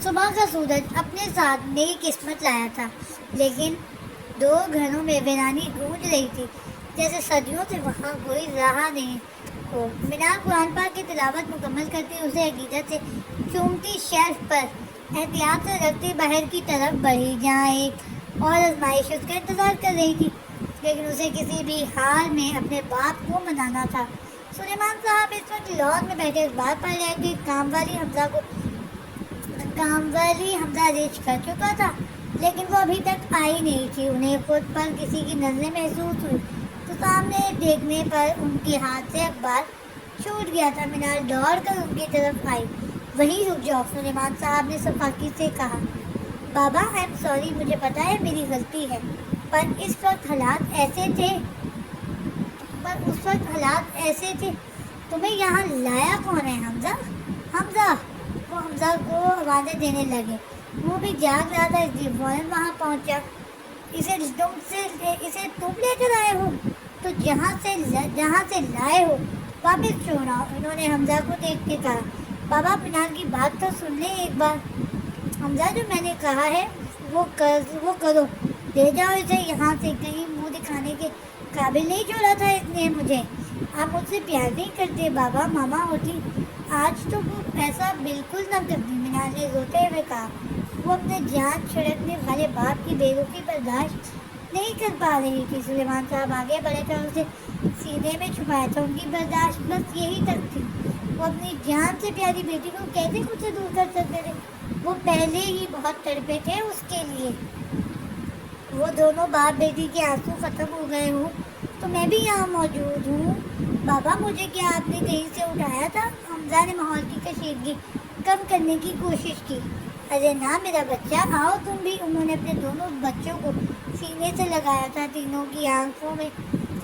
صبح کا سورج اپنے ساتھ نئی قسمت لایا تھا، لیکن دو گھروں میں ویرانی گونج رہی تھی، جیسے صدیوں سے وہاں کوئی رہا نہیں ہو۔ مینار قرآن پاک کی تلاوت مکمل کرتی اسے عقیدت سے چومتی شیلف پر احتیاط سے رکھتی باہر کی طرف بڑھی، جہاں ایک اور آزمائش اس کا انتظار کر رہی تھی، لیکن اسے کسی بھی حال میں اپنے باپ کو منانا تھا۔ سلیمان صاحب اس وقت لان میں بیٹھے اخبار پڑھ رہے تھے۔ کام والی حمزہ ریچھ کر چکا تھا، لیکن وہ ابھی تک آئی نہیں تھی۔ انہیں خود پر کسی کی نظریں محسوس ہوئی تو سامنے دیکھنے پر ان کے ہاتھ سے اخبار چھوٹ گیا تھا۔ مینار دوڑ کر ان کی طرف آئی۔ وہیں رک جاؤ، سلیمان صاحب نے شفقت سے کہا۔ بابا، آئی ایم سوری، مجھے پتا ہے میری غلطی ہے، پر اس وقت حالات ایسے تھے۔ تمہیں یہاں لایا کون ہے؟ حمزہ۔ وہ حمزہ کو آوازیں دینے لگے۔ وہ بھی جاگ رہا تھا، اس لیے فوراً وہاں پہنچا۔ اسے تم لے کر آئے ہو؟ تو جہاں سے لائے ہو واپس چھوڑاؤ، انہوں نے حمزہ کو دیکھ کے کہا۔ بابا، مینار کی بات تو سن لیں ایک بار۔ حمزہ، جو میں نے کہا ہے وہ کرو، لے جاؤ اسے یہاں سے۔ کہیں منہ دکھانے کے قابل نہیں چھوڑا تھا اس نے مجھے۔ آپ مجھ سے پیار نہیں کرتے بابا، ماما ہوتی آج تو وہ ایسا بالکل نہ کرتی، مینار نے روتے ہوئے کہا۔ وہ اپنے جان چھڑکنے والے باپ کی بے رخی برداشت نہیں کر پا رہی تھی۔ سلیمان صاحب آگے بڑھے تھے اور اسے سینے میں چھپایا تھا۔ ان کی برداشت بس یہی تک تھی۔ وہ اپنی جان سے پیاری بیٹی کو کیسے خود سے دور کر سکتے تھے؟ وہ پہلے ہی بہت تڑپے تھے اس کے لیے۔ وہ دونوں باپ بیٹی کے آنسو ختم ہو گئے ہوں تو میں بھی یہاں موجود ہوں۔ بابا، مجھے کیا آپ نے کہیں سے اٹھایا تھا؟ حمزہ نے ماحول کی کشیدگی کم کرنے کی کوشش کی۔ ارے نہ میرا بچہ، آؤ تم بھی۔ انہوں نے اپنے دونوں بچوں کو سینے سے لگایا تھا۔ تینوں کی آنکھوں میں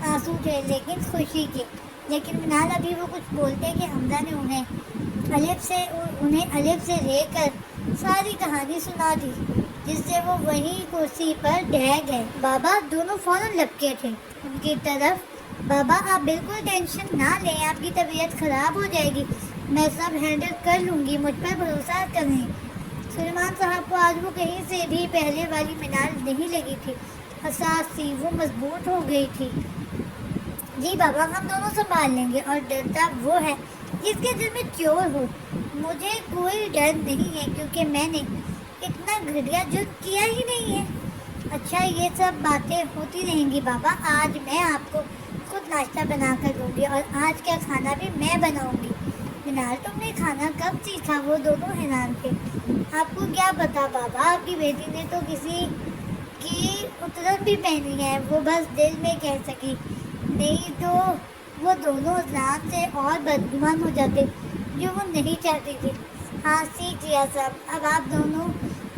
آنسو تھے، لیکن خوشی کے۔ لیکن مینار ابھی وہ کچھ بولتے کہ حمزہ نے انہیں الف سے لے کر ساری کہانی سنا دی، جس سے وہ وہیں کرسی پر ڈہ گئے۔ بابا دونوں فوراً لپکے تھے ان کی طرف۔ بابا، آپ بالکل ٹینشن نہ لیں، آپ کی طبیعت خراب ہو جائے گی، میں سب ہینڈل کر لوں گی، مجھ پر بھروسہ کریں۔ سلیمان صاحب کو آج وہ کہیں سے بھی پہلے والی مینار نہیں لگی تھی، حساس سی، وہ مضبوط ہو گئی تھی۔ جی بابا، ہم دونوں سنبھال لیں گے، اور ڈرتا وہ ہے جس کے دل میں چور ہو۔ مجھے کوئی ڈر نہیں ہے، کیونکہ میں نے اتنا گھٹیا جرم کیا ہی نہیں ہے۔ اچھا، یہ سب باتیں ہوتی رہیں گی بابا، آج میں آپ کو خود ناشتہ بنا کر دوں گی، اور آج کا کھانا بھی میں بناؤں گی۔ مینار، تم نے کھانا کب سیکھا؟ وہ دونوں حیران تھے۔ آپ کو کیا پتا بابا، آپ کی بیٹی نے تو کسی کی اطرت بھی پہنی ہے، وہ بس دل میں کہہ سکی، نہیں تو وہ دونوں اذلان سے اور بدگمان ہو جاتے، جو وہ نہیں چاہتی تھی۔ ہاں، سیکھ لیا سب۔ اب آپ دونوں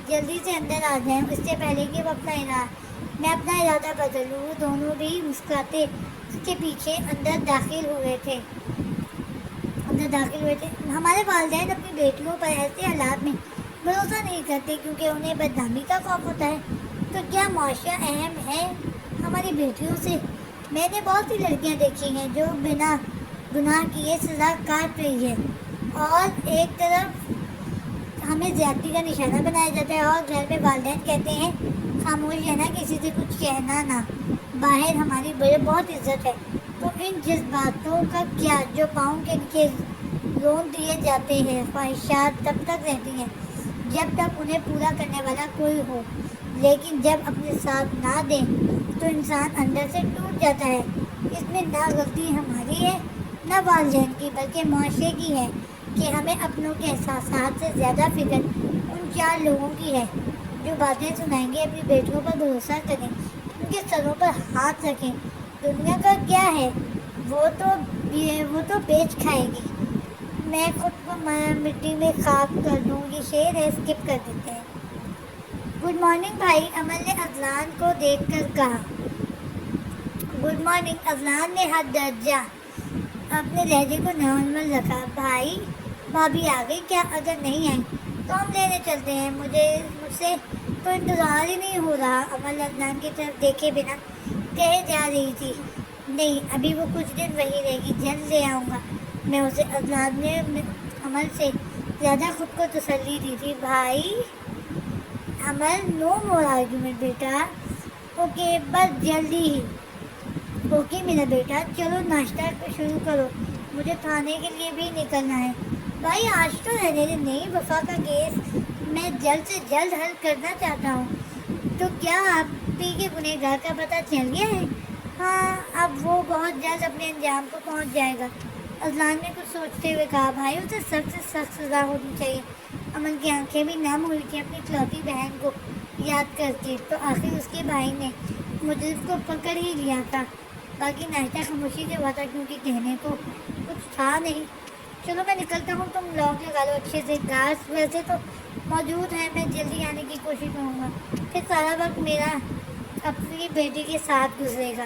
جلدی سے اندر آ جائیں، اس سے پہلے کہ وہ میں اپنا ارادہ بدلوں۔ وہ دونوں بھی مسکراتے اس کے پیچھے اندر داخل ہوئے تھے۔ ہمارے والدین اپنی بیٹیوں پر ایسے حالات میں بھروسہ نہیں کرتے، کیونکہ انہیں بدنامی کا خوف ہوتا ہے۔ تو کیا معاشرہ اہم ہے ہماری بیٹیوں سے؟ میں نے بہت سی لڑکیاں دیکھی ہیں جو بنا گناہ کیے سزا کاٹ رہی ہے، اور ایک طرف ہمیں زیادتی کا نشانہ بنایا جاتا ہے، اور گھر میں والدین کہتے ہیں خاموش رہنا، کسی سے کچھ کہنا نہ، باہر ہماری بہت عزت ہے۔ تو ان جذباتوں کا کیا جو پاؤں کے نیچے رون دیے جاتے ہیں؟ خواہشات تب تک رہتی ہیں جب تک انہیں پورا کرنے والا کوئی ہو، لیکن جب اپنے ساتھ نہ دیں تو انسان اندر سے ٹوٹ جاتا ہے۔ اس میں نہ غلطی ہماری ہے نہ والدین کی، بلکہ معاشرے کی ہے کہ ہمیں اپنوں کے احساسات سے زیادہ فکر ان 4 لوگوں کی ہے جو باتیں سنائیں گے۔ اپنی بیٹیوں پر بھروسہ کریں، ان کے سروں پر ہاتھ رکھیں۔ دنیا کا کیا ہے، وہ تو بیچ کھائے گی، میں خود کو مٹی میں خاک کر دوں۔ یہ شعر ہے، اسکپ کر دیتے ہیں۔ گڈ مارننگ بھائی، امل نے اذلان کو دیکھ کر کہا۔ گڈ مارننگ، اذلان نے حد درجہ اپنے لہجے کو نارمل رکھا۔ بھائی بھابھی آ گئی کیا؟ اگر نہیں آئی تو ہم لینے چلتے ہیں، مجھ سے تو انتظار ہی نہیں ہو رہا۔ امل اذلان کی طرف دیکھے بنا کہے جا رہی تھی، نہیں ابھی وہ کچھ دن وہی رہے گی، جلد لے آؤں گا میں اسے۔ اذلان نے امل سے زیادہ خود کو تسلی دی تھی. بھائی عمل نو مور آرگیومنٹ بیٹا. اوکے بس جلدی ہی. اوکے میرا بیٹا چلو ناشتہ شروع کرو, مجھے کھانے کے لیے بھی نکلنا ہے. بھائی آج تو رہنے دے. نہیں وفا کا کیس میں جلد سے جلد حل کرنا چاہتا ہوں. تو کیا آپ ہی کے گنہگار کا پتہ چل گیا ہے؟ ہاں اب وہ بہت جلد اپنے انجام کو پہنچ جائے گا. اذلان نے کچھ سوچتے ہوئے کہا. بھائی اسے سخت سے سخت سزا ہونی چاہیے. امن کی آنکھیں بھی نم ہوئی تھیں اپنی اکلوتی بہن کو یاد کر کے. تو آخر اس کے بھائی نے مجرم کو پکڑ ہی لیا تھا. باقی ناشتہ خاموشی سے ہوا تھا کیونکہ کہنے کو کچھ تھا نہیں. چلو میں نکلتا ہوں, تم لاک لگا لو اچھے سے. گھاس ویسے تو موجود ہے, میں جلدی آنے کی کوشش کروں گا. پھر سارا وقت میرا اپنی بیٹی کے ساتھ گزرے گا.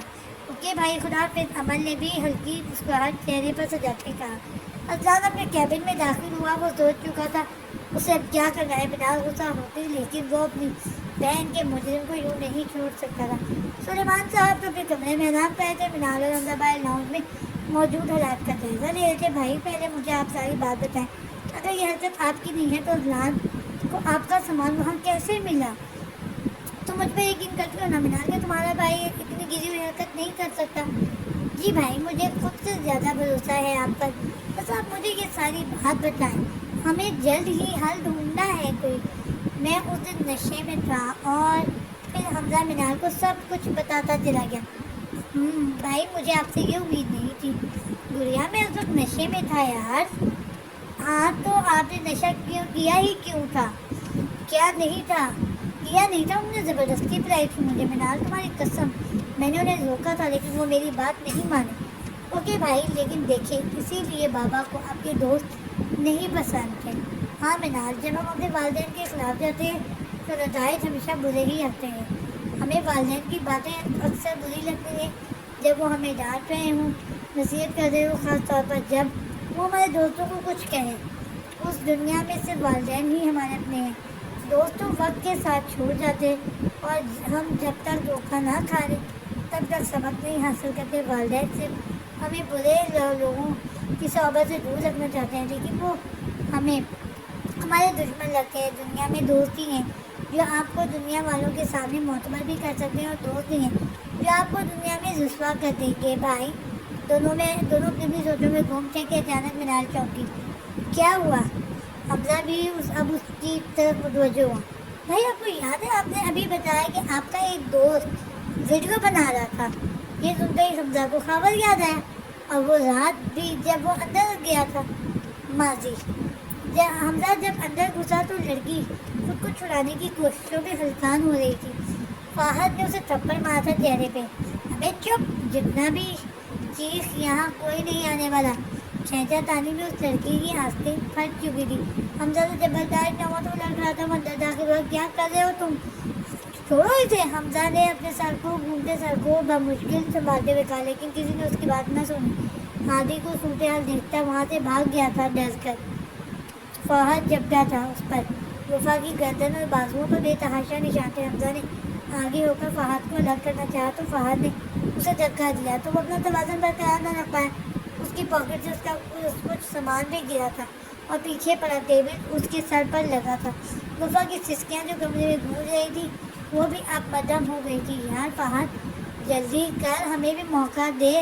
اوکے بھائی خدا حافظ. امن نے بھی ہلکی مسکراہٹ چہرے پر سجا کے کہا. اذلان اپنے کیبن میں داخل ہوا. وہ سوچ چکا تھا اسے اب کیا کرنا ہے. منال غصہ ہوتی لیکن وہ اپنی بہن کے مجرم کو یوں نہیں چھوڑ سکتا تھا. سلیمان صاحب تو اپنے کمرے میں آرام کر تھے. منال اور حمزہ باہر لاؤنج میں موجود حالات کا جائزہ لے رہے تھے. بھائی پہلے مجھے آپ ساری بات بتائیں. اگر یہ حرکت آپ کی نہیں ہے تو اذلان کو آپ کا سامان وہاں کیسے ملا؟ تو مجھ پہ یقین کرتی ہو نا منال کہ تمہارا بھائی اتنی گری ہوئی حرکت نہیں کر سکتا؟ جی بھائی مجھے خود سے زیادہ بھروسہ ہے آپ پر. بس آپ مجھے یہ ساری بات بتائیں. ہمیں جلد ہی حل ڈھونڈنا ہے کوئی. میں اس دن نشے میں تھا اور پھر حمزہ منال کو سب کچھ بتاتا چلا گیا. بھائی مجھے آپ سے یہ امید نہیں تھی. گڑیا میں اس وقت نشے میں تھا یار. ہاں تو آپ نے نشہ کیا ہی کیوں تھا؟ کیا نہیں تھا؟ کیا نہیں تھا, انہوں نے زبردستی پلائی تھی مجھے. منال تمہاری قسم میں نے انہیں روکا تھا لیکن وہ میری بات نہیں مانے. اوکے بھائی لیکن دیکھیں اسی لیے بابا کو آپ کے دوست نہیں پسند تھے. ہاں منال جب ہم اپنے والدین کے خلاف جاتے ہیں تو نتائج ہمیشہ برے ہی آتے ہیں. ہمیں والدین کی باتیں اکثر بری لگتی ہیں جب وہ ہمیں ڈانٹ رہے ہوں, نصیحت کر رہے ہوں, خاص طور پر جب وہ ہمارے دوستوں کو کچھ کہیں. اس دنیا میں صرف والدین ہی ہمارے اپنے ہیں. دوستوں وقت کے ساتھ چھوڑ جاتے اور ہم جب تک دھوکہ نہ کھا لیں تب تک سبق نہیں حاصل کرتے. والدین صرف ہمیں برے لوگوں کی صحبت سے دور رکھنا چاہتے ہیں لیکن وہ ہمیں ہمارے دشمن لگتے ہیں. دنیا میں دوست ہی ہیں جو آپ کو دنیا والوں کے سامنے معتبر بھی کر سکتے ہیں اور دوست ہی ہیں جو آپ کو دنیا میں رسوا کر دیں گے. بھائی دونوں اپنی سوچوں میں گھوم تھے کہ اچانک منال چونکی. کیا ہوا؟ حمزہ بھی اب اس کی طرف متوجہ ہوا. بھائی آپ کو یاد ہے آپ نے ابھی بتایا کہ آپ کا ایک دوست ویڈیو بنا رہا تھا. یہ سنتے ہی حمزہ کو خبر یاد آیا. اور وہ رات بھی جب وہ اندر گیا تھا ماضی. حمزہ جب اندر گھسا تو لڑکی خود کو چھڑانے کی کوششوں میں ہلکان ہو رہی تھی. فہد نے اسے تھپڑ مارا تھا چہرے پہ. ابے چپ, جتنا بھی چیخ یہاں کوئی نہیں آنے والا. کھینچا تانی میں اس لڑکی کی آستین پھٹ چکی تھی. حمزہ سے جب برداشت نہ ہوا تو لڑ رہا تھا. وہ اندر داخل ہوا. کیا کر رہے ہو تم؟ چھوڑو اسے. حمزہ نے اپنے سر کو گھومتے سر کو بمشکل سنبھالتے ہوئے کہا لیکن کسی نے اس کی بات نہ سنی. ہادی کو صورتحال دیکھتا وہاں سے بھاگ گیا تھا ڈر کر. فہد جھپٹا تھا اس پر. وفا کی گردن اور بازوؤں پر بے تحاشا نشان تھے. حمزہ نے آگے ہو کر فہد کو الگ کرنا چاہا تو فہد نے اسے دھکا دیا تو وہ اپنا توازن برقرار نہ رکھ پایا. اس کی پاکٹ سے اس کا کچھ سامان بھی گرا تھا اور پیچھے پڑا ٹیبل اس کے سر پر لگا تھا. وفا کی سسکیاں جو کمرے میں گونج رہی تھی وہ بھی اب مدم ہو گئی تھی. یار فہد جلدی کر, ہمیں بھی موقع دے.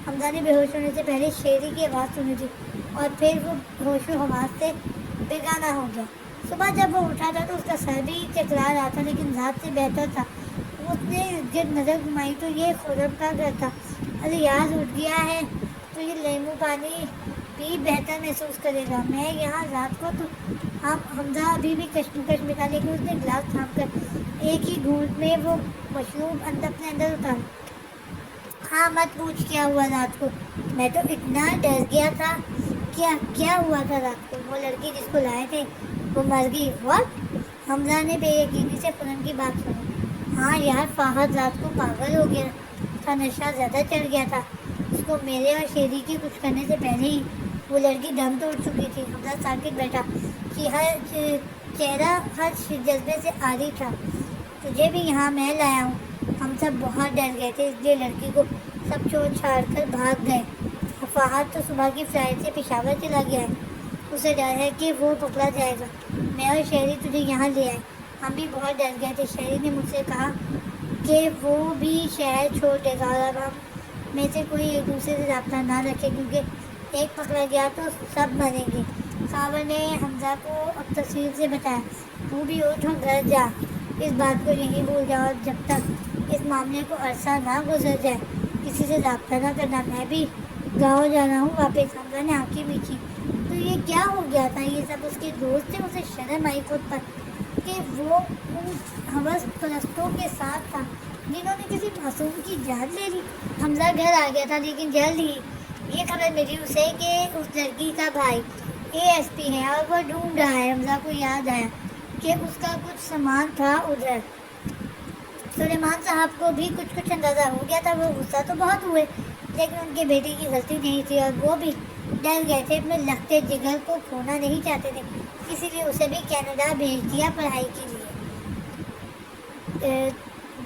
حمزہ نے بے ہوش ہونے سے پہلے شیری کی آواز سنی تھی اور پھر وہ ہوش و حواس سے بیگانہ ہو گیا. صبح جب وہ اٹھا تھا تو اس کا سر بھی چکرا رہا تھا لیکن رات سے بہتر تھا. اس نے جب نظر گھمائی تو یہ خرم کا گھر تھا. ریاض اٹھ گیا ہے تو یہ لیمو پانی بھی بہتر محسوس کرے گا. میں یہاں رات کو تو حمزہ ابھی بھی کشمکش میں تھا لیکن اس نے گلاس تھام کر ایک ہی گھونٹ میں وہ مشروب اپنے اندر اتارا. ہاں مت پوچھ کیا ہوا رات کو. میں تو اتنا ڈر گیا تھا. کیا ہوا تھا رات کو؟ وہ لڑکی جس کو لائے تھے وہ مر گئی. وقت حمزہ نے بے یقینی سے پونم کی بات سنی. ہاں یار فہد رات کو پاگل ہو گیا تھا. نشہ زیادہ چڑھ گیا تھا اس کو. میرے اور شیری کے کچھ کرنے سے پہلے ہی وہ لڑکی دم توڑ چکی تھی. حمزہ ساکت بیٹھا کہ ہر چہرہ ہر جذبے سے عاری تھا. تجھے بھی یہاں میں لایا ہوں. ہم سب بہت ڈر گئے تھے اس لیے لڑکی کو سب چھوڑ چھاڑ کر بھاگ گئے. فہد تو صبح کی فلائٹ سے پشاور چلا گیا ہے. اسے ڈر ہے کہ وہ پکڑا جائے گا. میں اور شہری تجھے یہاں لے آئے. ہم بھی بہت ڈر گئے تھے. شہری نے مجھ سے کہا کہ وہ بھی شہر چھوڑ دے گا اور اب ہم میں سے کوئی ایک دوسرے سے رابطہ نہ رکھے کیونکہ ایک پکڑا گیا تو سب مریں گے. خاور نے حمزہ کو اب تفصیل سے بتایا. وہ بھی اٹھ اور گھر جا. اس بات کو یہیں بھول جاؤ اور جب تک اس معاملے کو عرصہ نہ گزر جائے کسی سے رابطہ نہ کرنا. میں بھی گاؤں جا رہا ہوں واپس. حمزہ نے آنکھیں میچھی. تو یہ کیا ہو گیا تھا؟ یہ سب اس کے دوست تھے. اسے شرم آئی خود پر کہ وہ ان ہوس پرستوں کے ساتھ تھا جنہوں نے کسی معصوم کی جان لے لی. حمزہ گھر آ گیا تھا لیکن جلد ہی یہ خبر ملی اسے کہ اس لڑکی کا بھائی ASP ہے اور وہ ڈھونڈ رہا ہے. حمزہ کو یاد آیا کہ اس کا کچھ سامان تھا ادھر. سلیمان صاحب کو بھی کچھ اندازہ ہو گیا تھا. وہ غصہ تو بہت ہوئے لیکن ان کے بیٹے کی غلطی نہیں تھی اور وہ بھی ڈر گئے تھے. اپنے لختے جگر کو کھونا نہیں چاہتے تھے اسی لیے اسے بھی کینیڈا بھیج دیا پڑھائی کے لیے.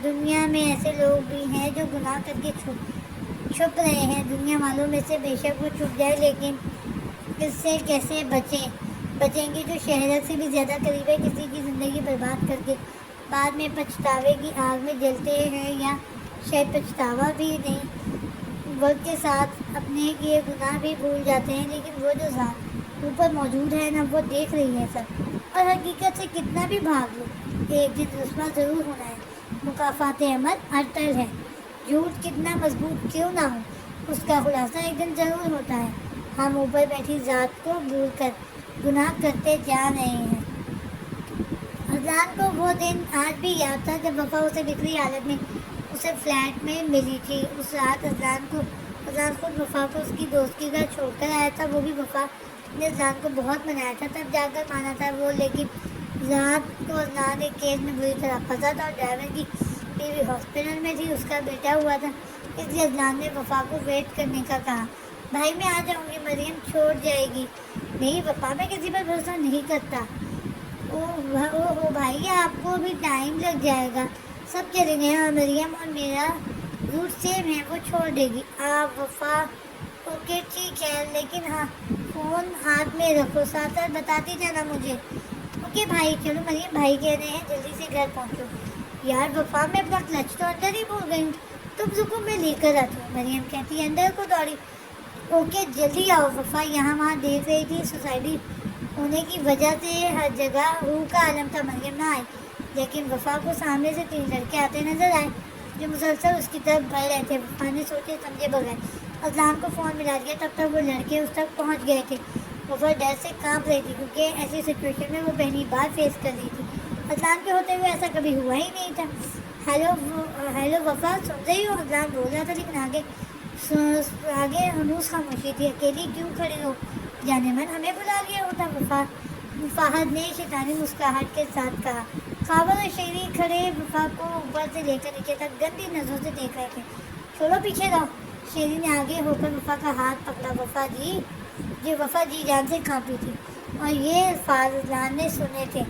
دنیا میں ایسے لوگ بھی ہیں جو گناہ کر کے چھپ رہے ہیں. دنیا والوں میں سے بے شک وہ چھپ جائے لیکن اس سے کیسے بچیں گے جو شہرت سے بھی زیادہ قریب ہے. کسی کی زندگی برباد کر کے بعد میں پچھتاوے کی آگ میں جلتے ہیں یا شاید پچھتاوا بھی نہیں. وقت کے ساتھ اپنے کیے گناہ بھی بھول جاتے ہیں لیکن وہ جو ذات اوپر موجود ہے نا وہ دیکھ رہی ہے سب. اور حقیقت سے کتنا بھی بھاگ لو ایک دن رسوا ضرور ہونا ہے. مکافات عمل اٹل ہے. جھوٹ کتنا مضبوط کیوں نہ ہو اس کا خلاصہ ایک دن ضرور ہوتا ہے. ہم اوپر بیٹھی ذات کو بھول کر گناہ کرتے جا رہے ہیں. اذان کو وہ دن آج بھی یاد تھا جب وفا اسے بکھری حالت میں اسے فلیٹ میں ملی تھی. اس رات اذان خود وفا کو اس کی دوست کے گھر چھوڑ کر آیا تھا. وہ بھی وفا نے اذان کو بہت منایا تھا تب جا کر مانا تھا وہ. لیکن رات کو اذان ایک کیس میں بری طرح پھنسا تھا اور ڈرائیور کی بیوی ہاسپٹل میں تھی. اس کا بیٹا ہوا تھا اس لیے اذان نے وفا کو ویٹ کرنے کا کہا. بھائی میں آ جاؤں گی. مریم چھوڑ جائے گی. نہیں وفا میں کسی پر بھروسہ نہیں کرتا. او بھائی آپ کو بھی ٹائم لگ جائے گا. سب چلیں گے اور مریم اور میرا روٹ سیم ہے. وہ چھوڑ دے گی. آپ وفا اوکے ٹھیک ہے لیکن ہاں فون ہاتھ میں رکھو ساتھ ساتھ بتاتی جانا مجھے. اوکے بھائی. چلو مریم بھائی کہہ رہے ہیں جلدی سے گھر پہنچو. یار وفا میں اپنا کلچ تو اندر ہی بھول گئی. تم رکو میں لے کر آتی ہوں. مریم کہتی ہے اندر کو دوڑی. اوکے جلدی آؤ. وفا یہاں وہاں دیکھ رہی تھی. سوسائٹی ہونے کی وجہ سے ہر جگہ روح کا عالم تھا. مریم نہ آئی لیکن وفا کو سامنے سے 3 لڑکے آتے نظر آئے جو مسلسل اس کی طرف بڑھ رہے تھے. وفا نے سوچے سمجھے بغیر اذان کو فون ملا دیا. تب تک وہ لڑکے اس تک پہنچ گئے تھے. وفا ڈر سے کانپ رہی تھی کیونکہ ایسی سچویشن میں وہ پہلی بار فیس کر رہی تھی. اذان کے ہوتے ہوئے ایسا کبھی ہوا ہی نہیں تھا. ہیلو وفا سن رہی ہو؟ اذان بول رہا تھا لیکن آگے ہنوز خاموشی تھی. اکیلی کیوں کھڑی ہو؟ جانے من ہمیں بلا لیا ہوتا. فہد نے شیطانی مسکراہٹ کے ساتھ کہا. خاور اور شیری کھڑے وفا کو اوپر سے لے کر نیچے تک گندی نظروں سے دیکھ رہے تھے. چھوڑو پیچھے رہو. شیری نے آگے ہو کر وفا کا ہاتھ پکڑا. وفا جی جان سے کانپی تھی اور یہ الفاظ اذان نے سنے تھے.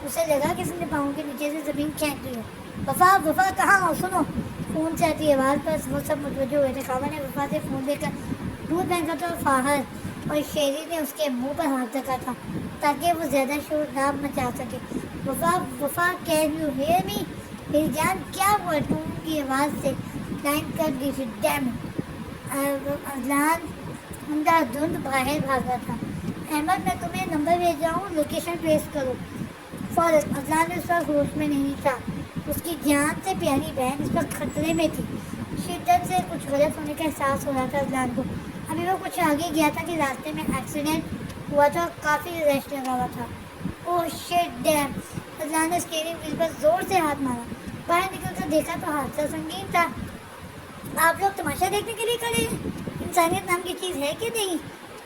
اسے لگا کسی نے پاؤں کے نیچے سے زمین کھینچ لی ہو. وفا کہاں ہو؟ سنو. فون سے آتی آواز پر وہ سب متوجہ ہوئے تھے. خاور نے وفا سے فون لے کر دودھ پھینکا تھا اور فہد اور شیری نے اس کے منہ پر ہاتھ رکھا تھا تاکہ وہ زیادہ شور نہ مچا سکے. وفا کین یو ہیئر می؟ میری جان کیا ہوا؟ ٹون کی آواز سے لائن کٹ گئی تھی. ڈیم اذان اندھا دھند باہر بھاگا تھا. احمد میں تمہیں نمبر بھیج رہا ہوں لوکیشن ٹریس کرو فوراً. اذان اس وقت ہوش میں نہیں تھا. اس کی جان سے پیاری بہن اس وقت خطرے میں تھی. شدت سے کچھ غلط ہونے کا احساس ہو رہا تھا اذان کو. ابھی وہ کچھ آگے گیا تھا کہ راستے میں ایکسیڈنٹ ہوا تھا اور کافی رش لگا ہوا تھا. اوہ شٹ ڈیم. اذان نے اسٹیئرنگ وہیل پر زور سے ہاتھ مارا. باہر نکل کر دیکھا تو حادثہ سنگین تھا. آپ لوگ تماشا دیکھنے کے لیے کھڑے ہیں. انسانیت نام کی چیز ہے کہ نہیں؟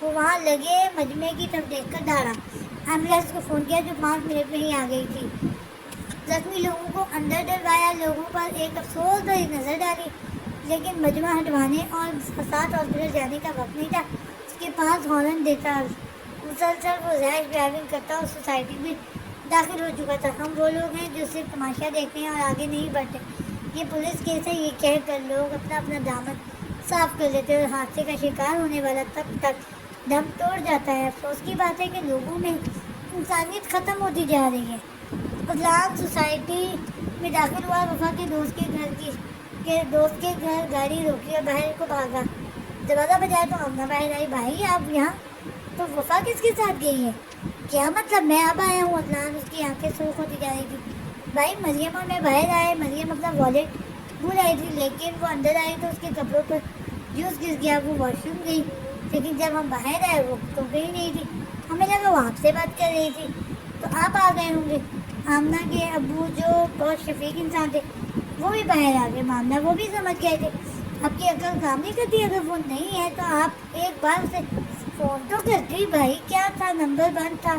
وہ وہاں لگے مجمع کی طرف دیکھ کر ڈالا. ایمبولینس کو فون کیا جو 5 منٹ میں ہی آ گئی تھی. زخمی لوگوں کو اندر ڈلوایا. لوگوں پر ایک افسوس بھری نظر ڈالی لیکن مجمع ہٹوانے اور فساد ہاسپٹل جانے کا وقت نہیں تھا. اس کے پاس ہارن دیتا. مسلسل وہ ریش ڈرائیونگ کرتا اور سوسائٹی میں داخل ہو چکا تھا. ہم وہ لوگ ہیں جو صرف تماشا دیکھتے ہیں اور آگے نہیں بڑھتے. یہ پولیس کیس ہے. یہ کہہ کر لوگ اپنا دامن صاف کر لیتے اور حادثے کا شکار ہونے والا تب تک دم توڑ جاتا ہے۔ افسوس کی بات ہے کہ لوگوں میں انسانیت ختم ہوتی جا رہی ہے۔ اذلان سوسائٹی میں داخل ہوا، وفا کے دوست کے گھر گاڑی روکی اور باہر کو بھاگا۔ دروازہ بجایا تو آمنہ باہر آئی۔ بھائی آپ یہاں؟ تو وفا کس کے ساتھ گئی ہے؟ کیا مطلب؟ میں اب آیا ہوں۔ اذلان، اس کی آنکھیں سرخ ہوتی جا رہی تھی۔ بھائی مریم اور میں باہر آئے۔ مریم اپنا والیٹ بھول آئی تھی، لیکن وہ اندر آئی تو اس کے کپڑوں پر جوس گر گیا۔ وہ واش روم گئی، لیکن جب ہم باہر آئے وہ تو گئی نہیں تھی۔ ہمیں لگا وہ آپ سے بات کر رہی تھی، تو آپ آ گئے ہوں گے۔ آمنہ کے ابو جو بہت شفیق انسان تھے وہ بھی باہر آ گئے۔ معاملہ وہ بھی سمجھ گئے تھے۔ آپ کی عقل کام نہیں کرتی؟ اگر وہ نہیں ہے تو آپ ایک بار اسے فون تو کرتی۔ بھائی کیا تھا؟ نمبر بند تھا۔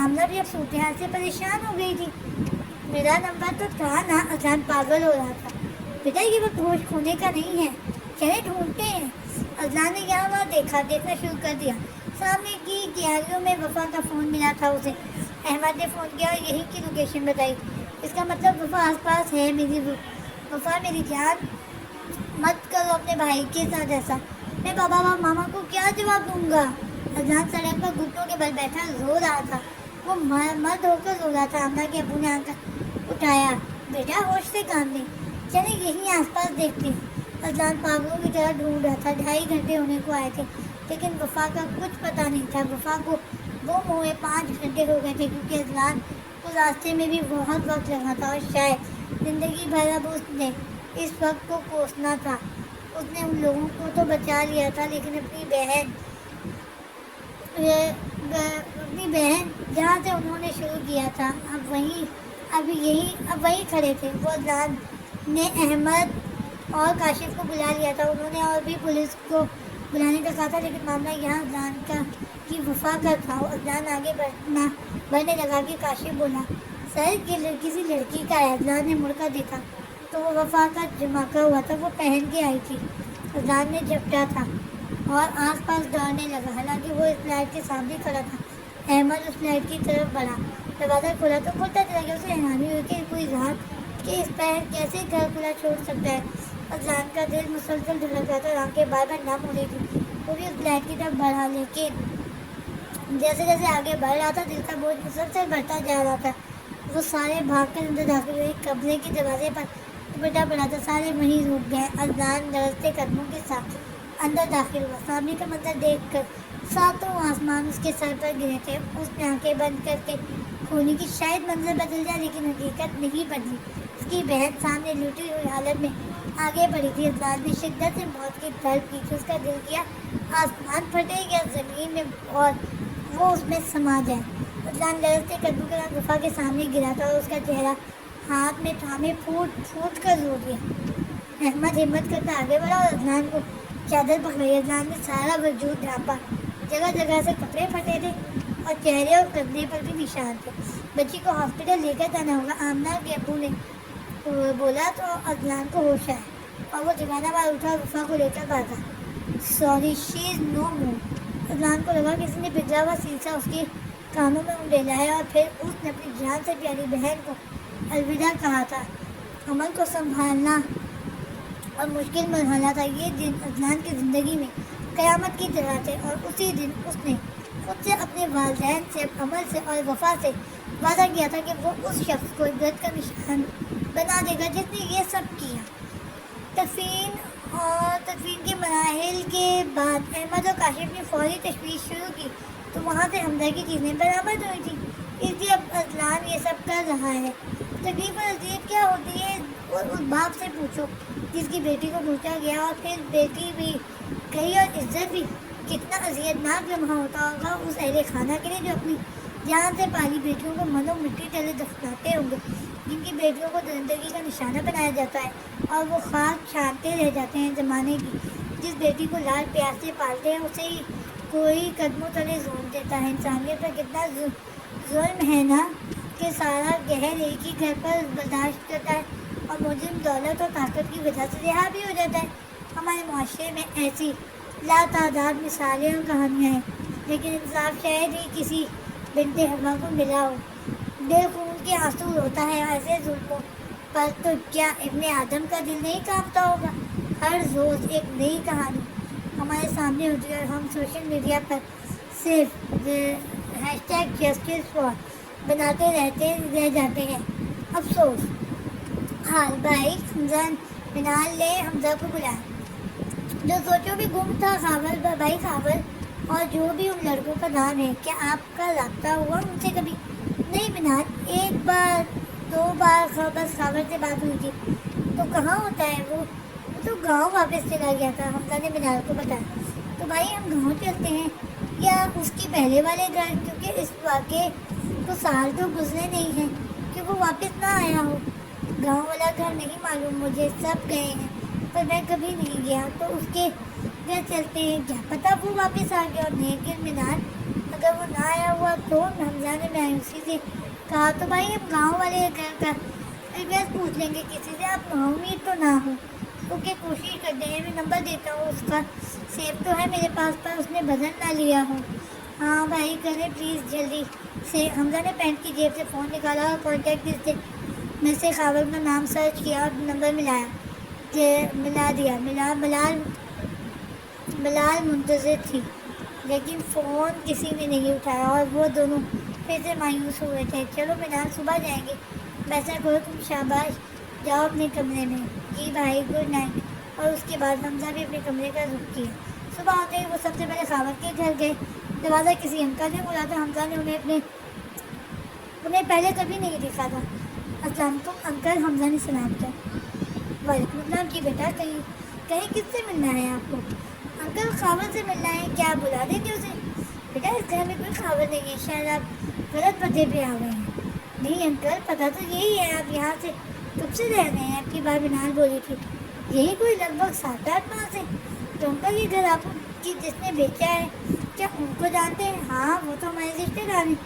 آمنہ بھی اب صورتحال سے پریشان ہو گئی تھی۔ میرا نمبر تو تھا نا؟ اذلان پاگل ہو رہا تھا۔ بیٹا یہ وقت ہوش کھونے کا نہیں ہے، چلے ڈھونڈتے ہیں۔ اذلان نے یہاں وہاں دیکھنا شروع کر دیا۔ سامنے کی گیاریوں میں وفا کا فون ملا تھا اسے۔ احمد نے فون کیا اور یہیں کی لوکیشن بتائی۔ اس کا مطلب وفا آس پاس ہے۔ وفا میری جان، مت کرو اپنے بھائی کے ساتھ ایسا۔ میں بابا و ماما کو کیا جواب دوں گا؟ اذلان سڑک پر گھٹنوں کے بل بیٹھا رو رہا تھا۔ وہ مرد ہو کر رو رہا تھا۔ آمنہ کے ابو نے آنکھ اٹھایا۔ بیٹا ہوش سے کام لیں، چلیں یہیں آس پاس دیکھتے ہیں۔ اذلان پاگلوں کی طرح ڈھونڈ رہا تھا۔ 2.5 گھنٹے ہونے کو آئے تھے، لیکن وفا کا کچھ پتہ نہیں تھا۔ وفا کو گم ہوئے 5 گھنٹے ہو گئے تھے، کیونکہ اذلان کو راستے میں بھی بہت وقت لگا تھا، اور شاید زندگی بھر اب اس نے اس وقت کو کوسنا تھا۔ اس نے ان لوگوں کو تو بچا لیا تھا، لیکن اپنی بہن جہاں سے انہوں نے شروع کیا تھا اب وہیں کھڑے تھے۔ وہ اذلان نے احمد اور کاشف کو بلا لیا تھا۔ انہوں نے اور بھی پولیس کو بلانے کا کہا تھا، لیکن معاملہ یہاں اذلان کی وفا کا تھا۔ اذلان آگے بڑھنے لگا کہ کاشف بولا، سر کسی لڑکی کا ہے۔ اذلان نے مڑ کر دیکھا تو وہ وفا کا جماکہ ہوا تھا، وہ پہن کے آئی تھی۔ اذلان نے جھپٹا تھا اور آس پاس دوڑنے لگا، حالانکہ وہ اس لائٹ کے سامنے کھڑا تھا۔ احمد اس لائٹ کی طرف بڑھا، دروازہ کھولا تو کھلتا چلا گیا۔ اسے حیرانی ہوئی کہ کوئی رات کے اس پہر کیسے گھر کھلا چھوڑ سکتا ہے۔ اذلان کا دل مسلسل دھڑک رہا تھا اور آنکھیں بار بار نم ہو رہی تھی۔ وہ بھی اس لائٹ کی طرف بڑھا، لیکن جیسے جیسے آگے بڑھ رہا تھا دل کا بوجھ مسلسل بڑھتا جا رہا تھا۔ وہ سارے بھاگ کر اندر داخل ہوئے۔ کمرے کے دروازے پر دوپٹہ پڑا تھا، سارے وہیں رک گئے۔ اذلان لرزتے قدموں کے ساتھ اندر داخل ہوا۔ سامنے کا منظر دیکھ کر ساتوں آسمان اس کے سر پر گرے تھے۔ اس نے آنکھیں بند کر کے کھولی کہ شاید منظر بدل جائے، لیکن حقیقت نہیں بدلی۔ اس کی بہن سامنے لوٹی ہوئی حالت میں آگے بڑھی تھی۔ اذلان نے شدت سے موت کی طلب کی تھی۔ اس کا دل کیا آسمان پھٹے یا زمین میں اور وہ اس میں سما جائے۔ اذلان لرزتے قدموں کے ساتھ وفا کے سامنے گرا تھا اور اس کا چہرہ ہاتھ میں تھامے پھوٹ کر رو دیا۔ احمد ہمت کرتا آگے بڑھا اور اذلان کو چادر پکڑائی۔ اذلان نے سارا وجود ڈھانپا، جگہ جگہ سے کپڑے پھٹے تھے اور چہرے اور کندھے پر بھی نشان تھے۔ بچی کو ہاسپٹل لے کر جانا ہوگا، آمنہ کے ابو نے بولا تو اذلان کو ہوش آیا اور وہ جگانا بار اٹھا اور وفا کو لے کر بھاگا۔ سوری، شی از نو مور۔ اذلان کو لگا کسی نے پگھلا ہوا سلسلہ اس کے کانوں میں انڈیلا ہے، اور پھر اس نے اپنی جان سے پیاری بہن کو الوداع کہا تھا۔ عمل کو سنبھالنا اور مشکل مرحلہ تھا۔ یہ دن اذلان کی زندگی میں قیامت کی طرح تھے، اور اسی دن اس نے خود سے، اپنے والدین سے، عمل سے اور وفا سے وعدہ کیا تھا کہ وہ اس شخص کو عبرت کا نشان بنا دے گا جس نے یہ سب کیا۔ تدفین کے مراحل کے بعد احمد اور کاشف نے فوری تشویش شروع کی تو وہاں سے حمزہ کی چیزیں برآمد ہوئی تھیں، اس لیے اب اذلان یہ سب کر رہا ہے۔ تکلیف اور اذیت کیا ہوتی ہے اس باپ سے پوچھو جس کی بیٹی کو پوچھا گیا اور پھر بیٹی بھی گئی اور عزت بھی۔ کتنا اذیت ناک لمحہ ہوتا ہوگا اس اہل خانہ کے لیے جو اپنی جان سے پالی بیٹیوں کو منو مٹی تلے دفناتے ہوں گے، جن کی بیٹیوں کو درندگی کا نشانہ بنایا جاتا ہے اور وہ خاک چھانتے رہ جاتے ہیں زمانے کی۔ جس بیٹی کو لال پیار سے پالتے ہیں اسے ہی کوئی قدموں تلے ظلم دیتا ہے۔ انسانیت پر کتنا ظلم ہے نا کہ سارا قہر ایک ہی گھر پر برداشت کرتا ہے اور مجرم دولت اور طاقت کی وجہ سے رہا بھی ہو جاتا ہے۔ ہمارے معاشرے میں ایسی لاتعداد مثالیں اور کہانیاں ہیں، لیکن انصاف شاید ہی کسی بنت حوا کو ملا ہو۔ دل خون کے آنسو روتا ہے ایسے ظلموں پر، تو کیا ابن آدم کا دل نہیں کانپتا ہوگا؟ ہر روز ایک نئی کہانی ہمارے سامنے ہوتی ہے اور ہم سوشل میڈیا پر صرف ہیش ٹیگ جسٹس فار بناتے رہ جاتے ہیں. افسوس. حال بھائی رمضان منال نے حمزہ کو بلایا جو سوچو بھی گم تھا. خاور بھائی خاور اور جو بھی ان لڑکوں کا نام ہے, کیا آپ کا رابطہ ہوا ان سے کبھی؟ نہیں منال, ایک بار دو بار بس خاور سے بات ہوئی تھی. تو کہاں ہوتا ہے وہ تو گاؤں واپس چلا گیا تھا. حمزہ نے منال کو بتایا. تو بھائی ہم گاؤں چلتے ہیں یا اس کے پہلے والے گھر, کیونکہ اس واقعے کو سال تو گزرے نہیں ہیں کہ وہ واپس نہ آیا ہو. گاؤں والا گھر نہیں معلوم مجھے, سب گئے ہیں پر میں کبھی نہیں گیا. تو اس کے گھر چلتے ہیں, کیا پتہ وہ واپس آ گیا. اور لیکن منال اگر وہ نہ آیا ہوا تو حمزہ نے مایوسی سے کہا. تو بھائی ہم گاؤں والے گھر کا ایڈریس پوچھ لیں گے کسی سے, آپ امید تو نہ ہو. اوکے کوشش کرتے ہیں, میں نمبر دیتا ہوں اس کا, سیو تو ہے میرے پاس پر اس نے بدل نہ لیا ہو. ہاں بھائی کریں پلیز جلدی سے. حمزہ نے پینٹ کی جیب سے فون نکالا اور کانٹیکٹ لسٹ میں سے خاور کا نام سرچ کیا اور نمبر ملا دیا. بلال منتظر تھی لیکن فون کسی نے نہیں اٹھایا اور وہ دونوں پھر سے مایوس ہوئے تھے. چلو منال صبح جائیں گے, ویسا کرو تم, شاباش جاؤ اپنے کمرے میں. جی بھائی گڈ نائٹ. اور اس کے بعد حمزہ بھی اپنے کمرے کا رخ کیا. صبح ہوتے ہی وہ سب سے پہلے خاور کے گھر گئے. دروازہ کسی انکل نے کھولا تھا. حمزہ نے انہیں پہلے کبھی نہیں دیکھا تھا. السلام علیکم انکل, حمزہ نے سلام کیا. وعلیکم السلام. جی بیٹا کہیں کس سے ملنا ہے آپ کو؟ انکل خاور سے ملنا ہے, کیا آپ بلا دیں گے اسے؟ بیٹا اس گھر میں کوئی خاور نہیں ہے, شاید آپ غلط پتے پہ آ گئے ہیں. نہیں انکل پتہ تو یہی ہے, آپ یہاں سے کب سے رہ رہے ہیں؟ آپ کی بات منال بولی تھی. یہی کوئی لگ بھگ 7-8 ماہ سے. تو انکل یہ گھر آپ کی جس نے بیچا ہے کیا ان کو جانتے ہیں؟ ہاں وہ تو ہمارے رشتے دار ہیں.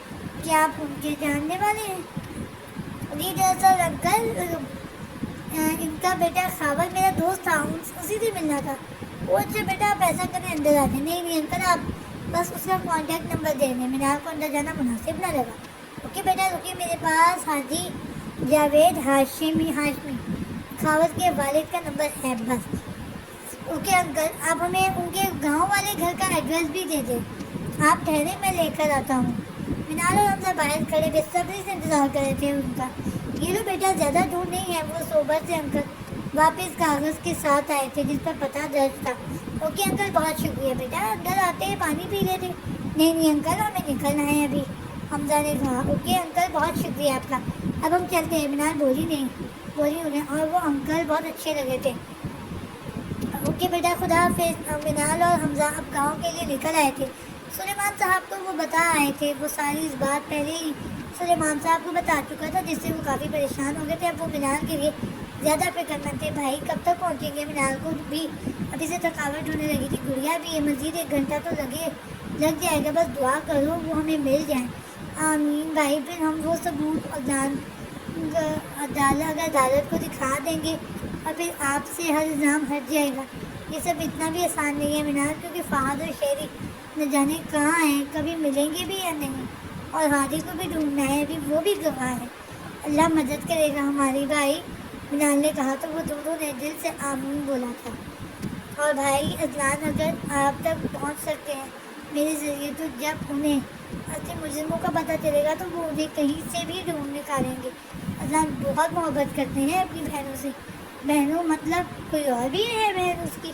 کیا آپ ان کے جاننے والے ہیں؟ جی دراصل انکل ان کا بیٹا خاور میرا دوست تھا, اسی سے ملنا تھا. وہ اچھا بیٹا آپ ایسا کریں اندر آتے. نہیں انکل آپ بس اس کا کانٹیکٹ نمبر دے دیں, منال کو اندر جانا مناسب نہ لگا. اوکے بیٹا رکیے, میرے پاس حاجی جاوید ہاشمی خاور کے والد کا نمبر ہے بس. اوکے انکل آپ ہمیں ان کے گاؤں والے گھر کا ایڈریس بھی دے دیں. آپ ٹھہرے میں لے کر آتا ہوں. منال اور حمزہ باہر کھڑے بے صبری سے انتظار کر رہے تھے ان کا. یہ لو بیٹا زیادہ دور نہیں ہے. وہ صوبر سے انکل واپس کاغذ کے ساتھ آئے تھے جس پر پتہ درج تھا. اوکے انکل بہت شکریہ بیٹا, اندر آتے ہیں پانی پی لیتے. نہیں انکل ہمیں نکلنا ہے ابھی, حمزہ نے کہا. اوکے انکل بہت شکریہ آپ کا, اب ہم چلتے ہیں. منال بولی انہیں, اور وہ انکل بہت اچھے لگے تھے. اوکے بیٹا خدا حافظ. منال اور حمزہ اب گاؤں کے لیے نکل آئے تھے. سلیمان صاحب کو وہ بتا آئے تھے. وہ ساری اس بات پہلے ہی سلیمان صاحب کو بتا چکا تھا جس سے وہ کافی پریشان ہو گئے تھے. اب وہ منال کے لیے زیادہ فکر مند تھے. بھائی کب تک پہنچیں گے؟ منال کو بھی ابھی سے تھکاوٹ ہونے لگی تھی. گڑیا بھی ہے, مزید 1 گھنٹہ تو لگ جائے گا. بس دعا کرو وہ ہمیں مل جائیں. آمین بھائی. پھر ہم وہ ثبوت عدالت کو دکھا دیں گے اور پھر آپ سے ہر الزام ہٹ جائے گا. یہ سب اتنا بھی آسان نہیں ہے منال, کیونکہ فہد اور شہری نہ جانے کہاں ہیں, کبھی ملیں گے بھی یا نہیں. اور ہادی کو بھی ڈھونڈنا ہے, ابھی وہ بھی گواہ ہے. اللہ مدد کرے گا ہماری بھائی, منال نے کہا. تو وہ دونوں نے دل سے آمین بولا تھا. اور بھائی اذلان اگر آپ تک پہنچ سکتے ہیں میرے ذریعے, تو جب انہیں اصلی مجرموں کا پتہ چلے گا تو وہ انہیں کہیں سے بھی ڈھونڈ نکالیں گے. اذلان بہت محبت کرتے ہیں اپنی بہنوں سے. بہنوں مطلب کوئی اور بھی ہے بہن اس کی؟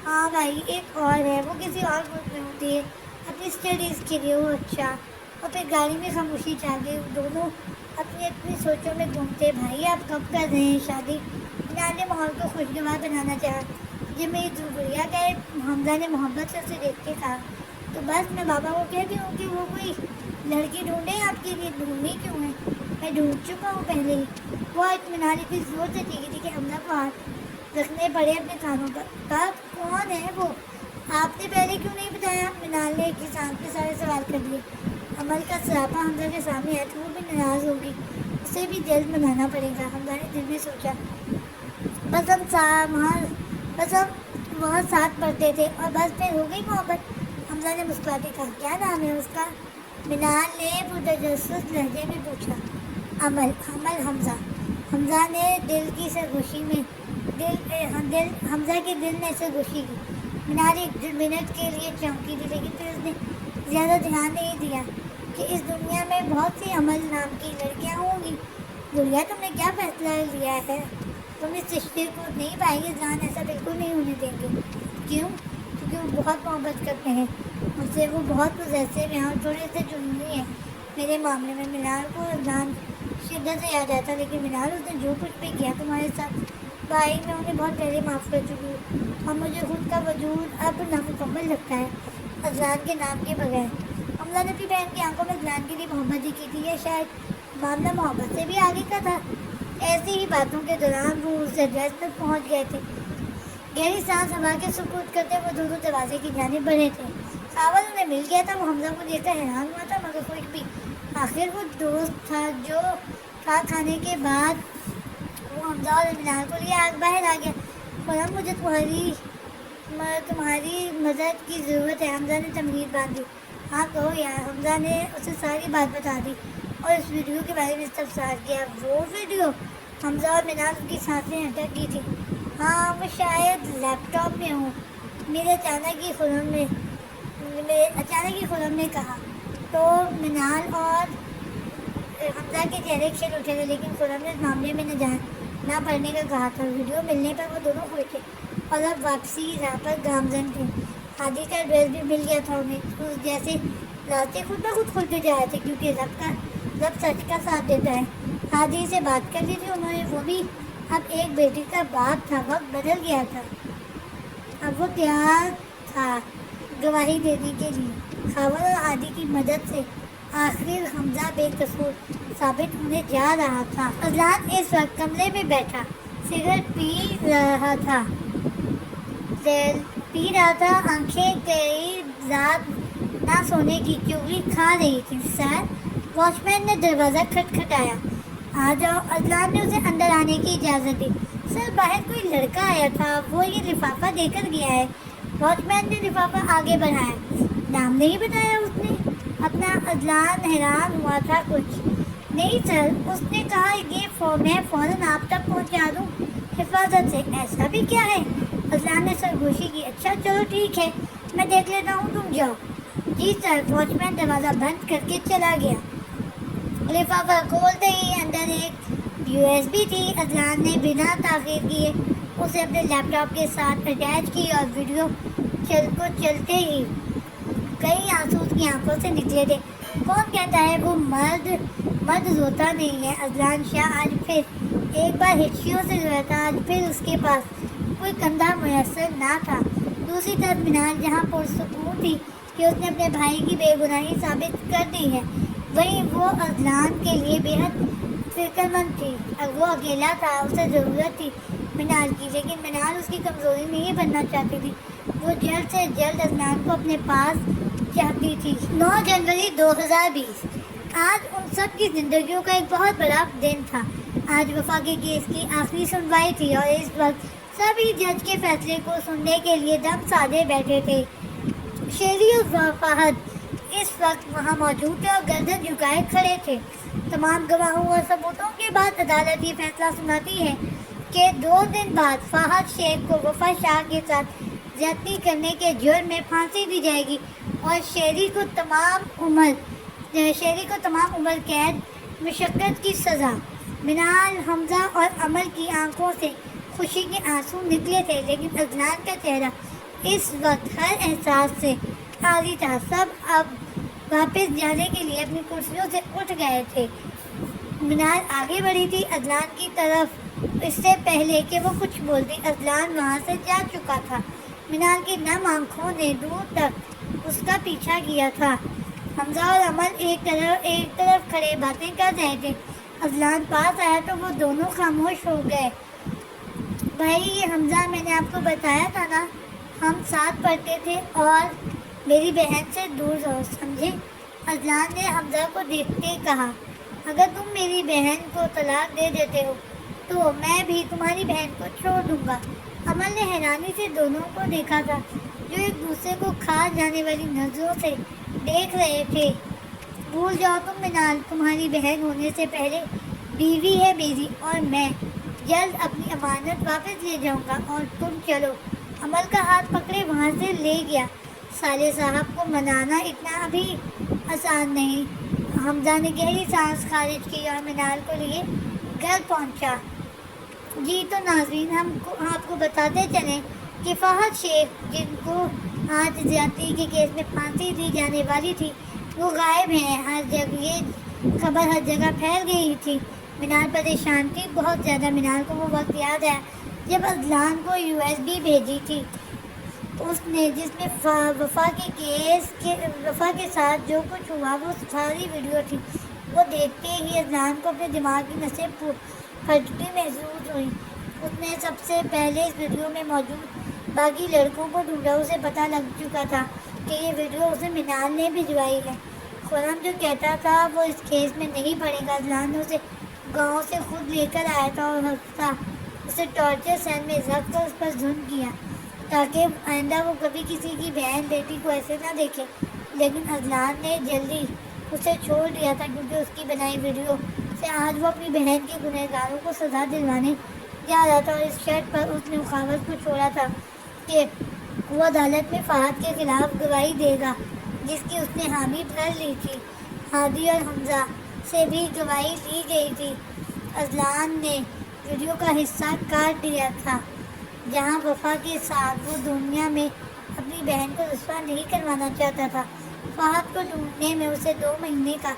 ہاں بھائی ایک اور ہے, وہ کسی اور ملک میں ہوتی ہے اپنی اسٹڈیز کے لیے. وہ اچھا. اور پھر گاڑی میں خاموشی چھا گئی. دونوں اپنی سوچوں میں گھومتے. بھائی آپ کب کر رہے ہیں شادی؟ منال نے ماحول کو خوشگوار بنانا چاہا. جب میری گڑیا گئے, حمزہ نے محبت سے اسے دیکھ کے کہا. تو بس میں بابا کو کہتی ہوں کہ وہ کوئی لڑکی ڈھونڈے آپ کے لیے. ڈھونڈنی کیوں ہے, میں ڈھونڈ چکا ہوں پہلے ہی. وہ اطمینان اتنی زور سے چیخی تھی کہ حمزہ کو ہاتھ رکھنے پڑے اپنے کانوں پر. کہا کون ہے وہ, آپ نے پہلے کیوں نہیں بتایا؟ منال نے ایک ہی سانس میں سارے سوال کر دیے. عمل کا سراپا حمزہ کے سامنے ہے تو وہ بھی ناراض ہوگی, اسے بھی جلد منانا پڑے گا. حمزہ نے دل میں سوچا. بس ہم وہاں ساتھ پڑھتے تھے اور بس پھر ہو گئی محبت. حمزہ نے مسکراتے کہا. کیا نام ہے اس کا؟ منال نے پرتجسس لہجے میں پوچھا. عمل حمزہ. حمزہ نے دل کی سرگوشی میں حمزہ کے دل نے سرگوشی کی. منال 1 منٹ کے لیے چونکی تھی لیکن پھر اس نے زیادہ دھیان نہیں دیا کہ اس دنیا میں بہت سی عمل نام کی لڑکیاں ہوں گی۔ گڑیا تم نے کیا فیصلہ لیا ہے؟ تم اس رشتے کو نہیں پائیں گے جان، ایسا بالکل نہیں ہونے دیں گے۔ کیوں؟ کیونکہ وہ بہت محبت کرتے ہیں مجھ سے، وہ بہت پوزیسو ہیں اور تھوڑے سے جنونی ہیں میرے معاملے میں۔ منال کو اذلان شدت سے یاد آتا، لیکن منال اس نے جو کچھ بھی کیا تمہارے ساتھ بھائی، میں انہیں بہت پہلے معاف کر چکی ہوں، اور مجھے خود کا وجود اب نامکمل لگتا ہے اذلان کے نام کے بغیر۔ حمزہ نے اپنی بہن کی آنکھوں میں اذلان کے لیے محبت ہی کی تھی، یا شاید معاملہ محبت سے بھی آگے کا تھا۔ ایسی ہی باتوں کے دوران وہ اس ایڈریس تک پہنچ گئے تھے۔ گہری سانس ہوا کے سکوت کرتے وہ دونوں دروازے کی جانب بڑھے تھے۔ خاوند انہیں مل گیا تھا، وہ حمزہ کو دیکھ کر حیران ہوا تھا مگر خوش بھی۔ آخر وہ دوست تھا جو کھانے کے بعد وہ حمزہ اور منال کو لیے باہر آ گیا۔ خرم، مجھے تمہاری مدد کی ضرورت ہے، حمزہ نے تمہید باندھی۔ ہاں کہو یار، حمزہ نے اسے ساری بات بتا دی اور اس ویڈیو کے بارے میں استفسار کیا۔ وہ ویڈیو؟ حمزہ اور منال کی سانسیں اٹک گئی تھی۔ ہاں، وہ شاید لیپ ٹاپ میں ہوں، میرے اچانک ہی خرم نے کہا۔ تو منال اور حمزہ کے چہرے کھل اٹھے تھے، لیکن خرم نے اس معاملے میں نہ پڑھنے کا کہا تھا۔ ویڈیو ملنے پر وہ دونوں خوش تھے اور اب واپسی کی راہ پر گامزن تھے۔ ہادی کا ایڈریس بھی مل گیا تھا انہیں، جیسے راستے خود بخود کھلتے جا رہے تھے، کیونکہ رب سچ کا ساتھ دیتا ہے۔ ہادی سے بات کر لی تھی انہوں نے، وہ بھی اب ایک بیٹی کا باپ تھا۔ وقت بدل گیا تھا، اب وہ تیار تھا گواہی دینے کے لیے۔ خاوند اور ہادی کی مدد سے آخر حمزہ بے قصور ثابت ہونے جا رہا تھا۔ اذلان اس وقت کمرے میں بیٹھا سگریٹ پی رہا تھا، آنکھیں کئی رات نہ سونے کی چغلی کھا رہی تھی۔ سر، واچ مین نے دروازہ کھٹکھٹایا۔ آ جاؤ، اذلان نے اسے اندر آنے کی اجازت دی۔ سر، باہر کوئی لڑکا آیا تھا، وہ یہ لفافہ دے کر گیا ہے۔ واچ مین نے لفافہ آگے بڑھایا۔ نام نہیں بتایا اس نے اپنا؟ اذلان حیران ہوا تھا۔ کچھ نہیں سر، اس نے کہا میں فوراً آپ تک پہنچا دوں حفاظت سے۔ ایسا بھی کیا ہے؟ اذلان نے سرگوشی کی۔ اچھا چلو ٹھیک ہے، میں دیکھ لیتا ہوں، تم جاؤ۔ جی سر۔ واچ مین دروازہ بند کر کے چلا گیا۔ لفافہ کھولتے ہی اندر ایک USB تھی۔ اذلان نے بنا تاخیر کیے اسے اپنے لیپ ٹاپ کے ساتھ اٹیچ کی اور ویڈیو چلتے ہی کئی آنسو اس کی آنکھوں سے نکلے تھے۔ کون کہتا ہے وہ مرد روتا نہیں ہے؟ اذلان شاہ آج پھر ایک بار ہچکیوں سے رویا تھا۔ آج پھر اس کے پاس کوئی کندھا میسر نہ تھا۔ دوسری طرف منال جہاں پرسکون تھی کہ اس نے اپنے بھائی کی بے گناہی ثابت کر دی ہے، وہیں وہ اذلان کے لیے بے حد فکر مند تھی۔ وہ اکیلا تھا، اسے ضرورت تھی منال کی، لیکن منال اس کی کمزوری نہیں بننا چاہتی تھی۔ وہ جلد سے جلد اذلان کو اپنے پاس چاہتی تھی۔ 9 جنوری 2020 آج ان سب کی زندگیوں کا ایک بہت بڑا دن تھا۔ آج وفا کے کیس کی آخری سنوائی تھی اور اس وقت سبھی جج کے فیصلے کو سننے کے لیے دم سادے بیٹھے تھے۔ شیری اور فہد اس وقت وہاں موجود تھے اور گردن جھکائے کھڑے تھے۔ تمام گواہوں اور ثبوتوں کے بعد عدالت یہ فیصلہ سناتی ہے کہ 2 دن بعد فہد شیخ کو وفا شاہ کے ساتھ زیادتی کرنے کے جرم میں پھانسی دی جائے گی اور شیری کو تمام عمر قید مشقت کی سزا۔ منال، حمزہ اور عمل کی آنکھوں سے خوشی کے آنسو نکلے تھے، لیکن اذلان کا چہرہ اس وقت ہر احساس سے خالی تھا۔ سب اب واپس جانے کے لیے اپنی کرسیوں سے اٹھ گئے تھے۔ منال آگے بڑھی تھی اذلان کی طرف اس سے پہلے کہ وہ کچھ بولتی۔ اذلان وہاں سے جا چکا تھا۔ منال کی نم آنکھوں نے دور تک اس کا پیچھا کیا تھا۔ حمزہ اور عمل ایک طرف کھڑے باتیں کر رہے تھے۔ اذلان پاس آیا تو وہ دونوں خاموش ہو گئے۔ بھائی، یہ حمزہ، میں نے آپ کو بتایا تھا نا، ہم ساتھ پڑھتے تھے، اور میری بہن سے دور رہو، سمجھے؟ اذلان نے حمزہ کو دیکھتے کہا۔ اگر تم میری بہن کو طلاق دے دیتے ہو تو میں بھی تمہاری بہن کو چھوڑ دوں گا۔ عمل نے حیرانی سے دونوں کو دیکھا تھا، جو ایک دوسرے کو کھا جانے والی نظروں سے دیکھ رہے تھے۔ بھول جاؤ تم منال، تمہاری بہن ہونے سے پہلے بیوی ہے میری، اور میں جلد اپنی امانت واپس لے جاؤں گا، اور تم چلو۔ عمل کا ہاتھ پکڑے وہاں سے لے گیا۔ صالح صاحب کو منانا اتنا بھی آسان نہیں۔ حمزہ نے گہری سانس خارج کی اور مینال کو لیے گھر پہنچا۔ جی تو ناظرین، آپ کو بتاتے چلیں کہ فہد شیخ، جن کو آج زیادتی کے کیس میں پھانسی دی جانے والی تھی، وہ غائب ہیں۔ ہر جگہ یہ خبر ہر جگہ پھیل گئی تھی۔ مینال پریشان تھی، بہت زیادہ۔ مینال کو وہ وقت یاد ہے جب اذلان کو USB بھیجی تھی اس نے، جس میں وفا کے ساتھ جو کچھ ہوا وہ ساری ویڈیو تھی۔ وہ دیکھتے ہی اذلان کو اپنے دماغ کی نسیں پھٹتی محسوس ہوئی۔ اس نے سب سے پہلے اس ویڈیو میں موجود باقی لڑکوں کو ڈھونڈا۔ اسے پتہ لگ چکا تھا کہ یہ ویڈیو اسے مینال نے بھجوائی ہے۔ خرم جو کہتا تھا وہ اس کیس میں نہیں پڑے گا۔ اذلان نے اسے گاؤں سے خود لے کر آیا تھا اور ہفتہ اسے ٹارچر سیل میں رکھ کر اس پر ظلم کیا تاکہ آئندہ وہ کبھی کسی کی بہن بیٹی کو ایسے نہ دیکھے۔ لیکن اذلان نے جلدی اسے چھوڑ دیا تھا کیونکہ اس کی بنائی ویڈیو سے آج وہ اپنی بہن کے گنہگاروں کو سزا دلوانے جا رہا تھا، اور اس شرط پر اس نے مخالفت کو چھوڑا تھا کہ وہ عدالت میں فہد کے خلاف گواہی دے گا جس کی اس نے حامی بھر لی تھی۔ ہادی اور حمزہ سے بھی گواہی لی گئی تھی۔ اذلان نے ویڈیو کا حصہ کاٹ دیا تھا جہاں وفا کے ساتھ وہ دنیا میں اپنی بہن کو رسوا نہیں کروانا چاہتا تھا۔ فہد کو ڈھونڈنے میں اسے 2 مہینے کا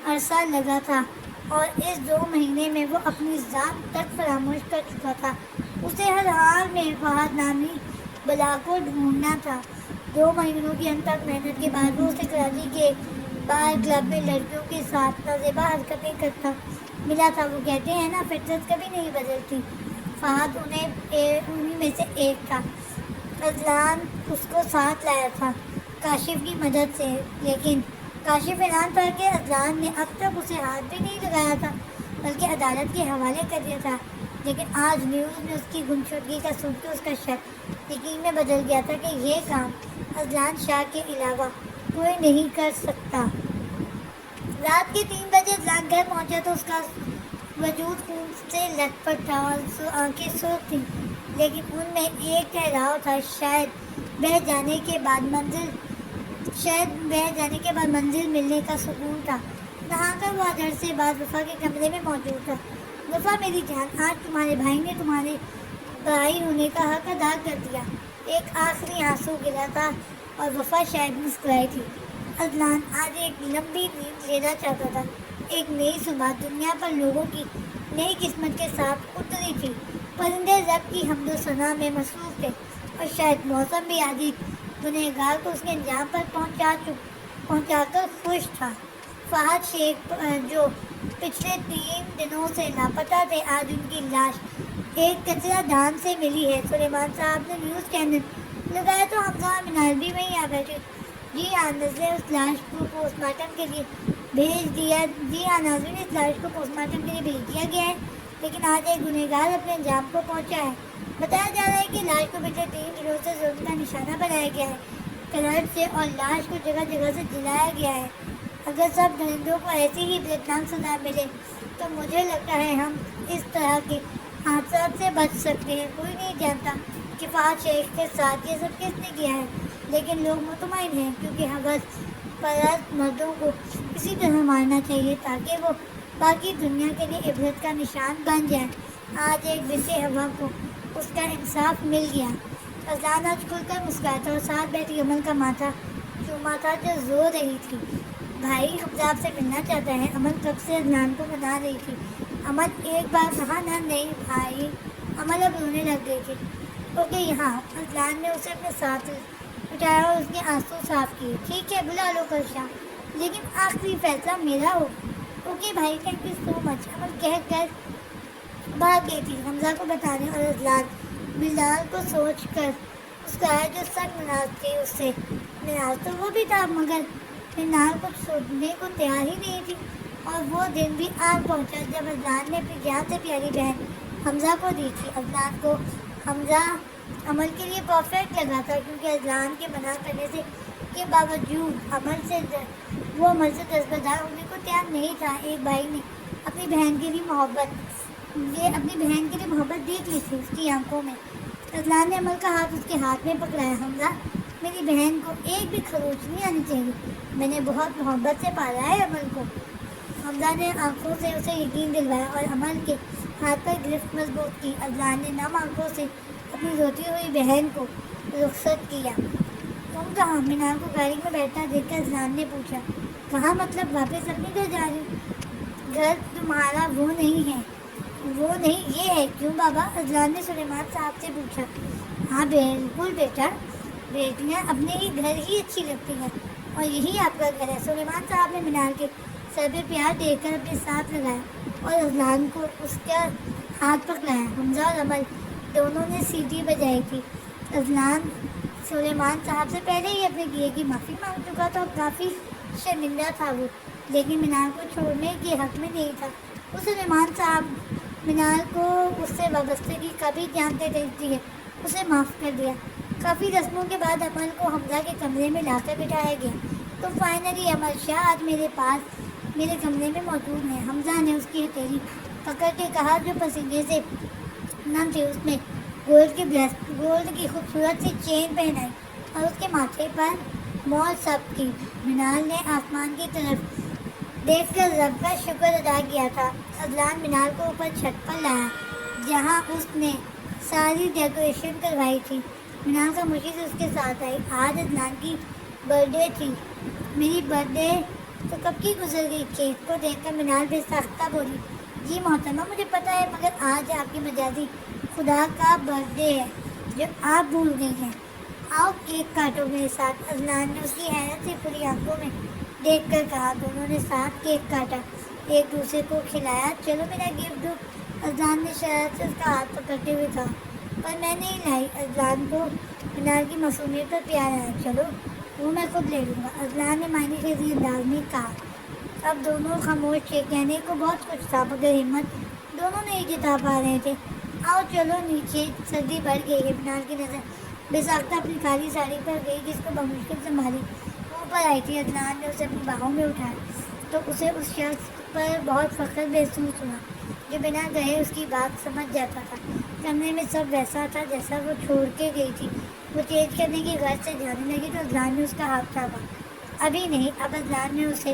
عرصہ لگا تھا اور اس 2 مہینے میں وہ اپنی ذات تک فراموش کر چکا تھا۔ اسے ہر حال میں فہد نامی بلا کو ڈھونڈنا تھا۔ 2 مہینوں کی انتھک محنت کے بعد وہ اسے کراچی کے ایک بار کلب میں لڑکیوں کے ساتھ نازیبا حرکتیں کرتا ملا تھا۔ وہ کہتے ہیں نا، فطرت کبھی نہیں بدلتی۔ فہد انہیں میں سے ایک تھا۔ اذلان اس کو ساتھ لایا تھا کاشف کی مدد سے، لیکن کاشف اعلان تھا کہ اذلان نے اب تک اسے ہاتھ بھی نہیں لگایا تھا بلکہ عدالت کے حوالے کر دیا تھا۔ لیکن آج نیوز میں اس کی گمشدگی کا سن کے اس کا شک یقین میں بدل گیا تھا کہ یہ کام اذلان شاہ کے علاوہ کوئی نہیں کر سکتا۔ رات کے 3 بجے اذلان گھر پہنچا تو اس کا وجود خون سے لت پت تھا اور آنکھیں سرخ تھیں، لیکن ان میں ایک ٹھہراؤ تھا۔ شاید بہہ جانے کے بعد منزل ملنے کا سکون تھا۔ نہا کر وہ آج عرصے بعد وفا کے کمرے میں موجود تھا۔ وفا میری جان، آج تمہارے بھائی نے تمہارے بھائی ہونے کا حق ادا کر دیا۔ ایک آخری آنسو گرا تھا اور وفا شاید مسکرائی تھی۔ اذلان آج ایک لمبی نیند لینا چاہتا تھا۔ ایک نئی صبح دنیا پر لوگوں کی نئی قسمت کے ساتھ اتری تھی۔ پرندے رب کی حمد و ثنا میں مصروف تھے اور شاید موسم بھی آج گنہگار کو اس کے انجام پر پہنچا کر خوش تھا۔ فہد شیخ جو پچھلے 3 دنوں سے لاپتہ تھے، آج ان کی لاش ایک کچرا دان سے ملی ہے۔ سلیمان صاحب نے نیوز چینل لگایا تو حمزہ اور مینال بھی وہیں آ بیٹھے۔ جی ہاں ناظرین، اس لاش کو پوسٹ مارٹم کے لیے بھیج دیا گیا ہے، لیکن آج ایک گنہگار اپنے انجام کو پہنچا ہے۔ بتایا جا رہا ہے کہ لاش کو پچھلے 3 دنوں سے ظلم کا نشانہ بنایا گیا ہے، کلٹ سے، اور لاش کو جگہ جگہ سے جلایا گیا ہے۔ اگر سب درندوں کو ایسی ہی عبرتناک سزا ملے تو مجھے لگتا ہے ہم اس طرح کے حادثات سے بچ سکتے ہیں۔ کوئی نہیں جانتا کہ فہد شیخ کے ساتھ یہ سب کس نے کیا ہے، لیکن لوگ مطمئن ہیں کیونکہ حوث پرست مردوں کو اسی طرح مارنا چاہیے تاکہ وہ باقی دنیا کے لیے عبرت کا نشان بن جائے۔ آج ایک بنت ہوا کو اس کا انصاف مل گیا۔ اذلان آج کھل کر مسکراتا اور ساتھ بیٹھی امن کا ماتھا چوما تھا جو رو رہی تھی۔ بھائی حمزہ آپ سے ملنا چاہتا ہے، امن کب سے اذلان کو منا رہی تھی۔ امن ایک بار کہا نہ، نہیں بھائی۔ امن اب رونے لگ گئی تھی۔ اوکے یہاں، اذلان نے اسے اپنے ساتھ اٹھایا اور اس کے آنسو صاف کیے۔ ٹھیک ہے، بلا لو کل شام، لیکن آخری فیصلہ میرا ہو۔ اوکے بھائی، تھینک یو سو مچ، امن کہہ کر بھاگ گئی تھی حمزہ کو بتانے، اور اذلان مینال کو سوچ کر مسکرایا جو سخت ناراض تھی اس سے۔ ناراض تو وہ بھی تھا مگر مینال کچھ سوچنے کو تیار ہی نہیں تھی، اور وہ دن بھی آن پہنچا جب اذلان نے اپنی جان سے پیاری بہن حمزہ کو دی تھی۔ اذلان کو حمزہ عمل کے لیے پرفیکٹ لگا تھا کیونکہ اذلان کے منع کرنے کے باوجود وہ عمل سے دستبردار ہونے کو تیار نہیں تھا۔ ایک بھائی نے اپنی بہن کے لیے محبت دیکھ لی تھی اس کی آنکھوں میں۔ اذلان نے عمل کا ہاتھ اس کے ہاتھ میں پکڑایا۔ حمزہ میری بہن کو ایک بھی خروچ نہیں آنی چاہیے. میں نے بہت محبت سے پالا ہے عمل کو. حمزہ نے آنکھوں سے اسے یقین دلوایا اور عمل کے ہاتھ پر گرفت مضبوط کی. اذلان نے نم آنکھوں سے اپنی روتی ہوئی بہن کو رخصت کیا. تم کہاں؟ مینال کو گاڑی میں بیٹھا دیکھ کر اذلان نے پوچھا. کہاں مطلب؟ واپس اپنے گھر جا رہی ہوں. گھر تمہارا وہ نہیں ہے. وہ نہیں یہ ہے. کیوں بابا؟ اذلان نے سلیمان صاحب سے پوچھا. ہاں بالکل بیٹا، بیٹیاں اپنے ہی گھر ہی اچھی لگتی ہیں اور یہی آپ کا گھر ہے. سلیمان صاحب نے مینال کے سر پہ پیار دے کر اپنے ساتھ لگایا اور اذلان کو اس کا ہاتھ پکڑایا. حمزہ اور عمل دونوں نے سیٹی بجائی تھی. اذلان سلیمان صاحب سے پہلے ہی اپنے کیے کی معافی مانگ چکا تھا اور کافی شرمندہ تھا وہ، لیکن مینال کو چھوڑنے کے حق میں نہیں تھا. وہ سلیمان صاحب مینال کو اس سے وابستگی کبھی جانتے تھے، اسے معاف کر دیا. کافی رسموں کے بعد عمل کو حمزہ کے کمرے میں لا کر بٹھایا گیا. تو فائنلی عمل شاہ آج میرے پاس میرے کمرے میں موجود ہے. حمزہ نے اس کی ہتھیلی پکڑ کے کہا جو پسینے سے نم تھی. اس میں گولڈ کی خوبصورت سی چین پہنائی اور اس کے ماتھے پر مور سب کی. مینال نے آسمان کی طرف دیکھ کر رب کا شکر ادا کیا تھا. اذلان مینال کو اوپر چھت پر لایا جہاں اس نے ساری ڈیکوریشن کروائی تھی. مینال کا مشیر اس کے ساتھ آئی. آج اذلان کی برتھ ڈے تھی. میری برتھ ڈے تو کب کی گزر گئی. کیک کو دیکھ کر مینال بے ساختہ بولی. جی محترمہ مجھے پتہ ہے، مگر آج آپ کی مجازی خدا کا برتھ ڈے ہے جو آپ بھول گئی ہیں. آؤ کیک کاٹو میرے ساتھ. اذلان نے اس کی حیرت سے کھلی آنکھوں میں دیکھ کر کہا. دونوں نے ساتھ کیک کاٹا، ایک دوسرے کو کھلایا. چلو میرا گفٹ دو. اذلان نے شرارت سے اس کا ہاتھ پکڑتے ہوئے کہا. پر میں نہیں لائی. اذلان کو مینال کی معصومیت پر پیار آیا. چلو وہ میں خود لے لوں گا. اذلان نے معنی خیزی انداز میں کہا. اب دونوں خاموش تھے. کہنے کو بہت کچھ تھا مگر ہمت دونوں نہیں جتا پا رہے تھے. آؤ چلو نیچے، سردی بڑھ گئی ہے. مینال کی نظر بے ساختہ اپنی کالی ساڑی پر گئی جس کو بمشکل سنبھالی اوپر آئی تھی. اذلان نے اسے اپنی باہوں میں اٹھایا تو اسے اس شخص پر بہت فخر محسوس ہوا جو بنا کہے اس کی بات سمجھ جاتا تھا. کمرے میں سب ویسا تھا جیسا وہ چھوڑ کے گئی تھی. وہ تیز کرنے کی غرض سے جانے لگی تو اذلان نے اس کا ہاتھ تھاما. ابھی نہیں. اب اذلان نے اسے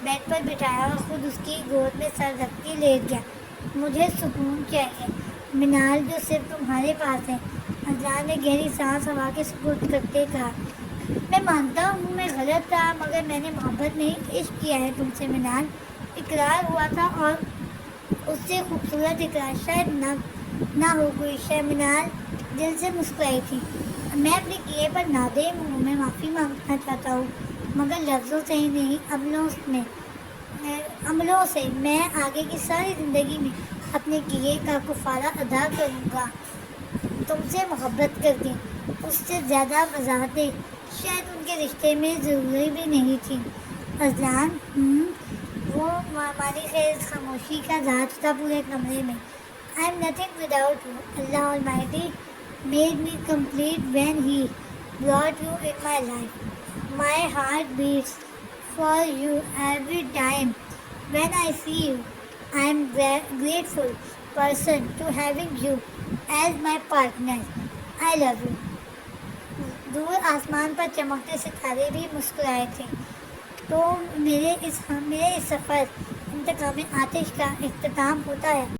بیڈ پر بٹھایا اور خود اس کی گود میں سر رکھ کے لیٹ گیا. مجھے سکون چاہیے مینال، جو صرف تمہارے پاس ہے. اذلان نے گہری سانس ہوا کے سپرد کرتے کہا. میں مانتا ہوں میں غلط تھا مگر میں نے محبت نہیں عشق کیا ہے تم سے مینال. اقرار ہوا تھا اور اس سے خوبصورت اقرار شاید نہ ہو کوئی شے. مینال دل سے مسکرائی تھی. میں اپنے کیے پر نادم ہوں. میں معافی مانگنا چاہتا ہوں مگر لفظوں سے ہی نہیں، عملوں سے. میں آگے کی ساری زندگی میں اپنے کیے کا کفارہ ادا کروں گا. تم سے محبت کر کے اس سے زیادہ وضاحتیں شاید ان کے رشتے میں ضروری بھی نہیں تھی. اذلان وہ معنی خیز خاموشی کا ذات تھا پورے کمرے میں. I am nothing without you. Allah Almighty made me complete when He brought you in my life. My heart beats for you every time when I see you. I am grateful person to having you as my partner. I love you. دور آسمان پر چمکتے ستارے بھی مسکرائے تھے. تو میرے اس سفر انتقام آتش کا اختتام ہوتا ہے.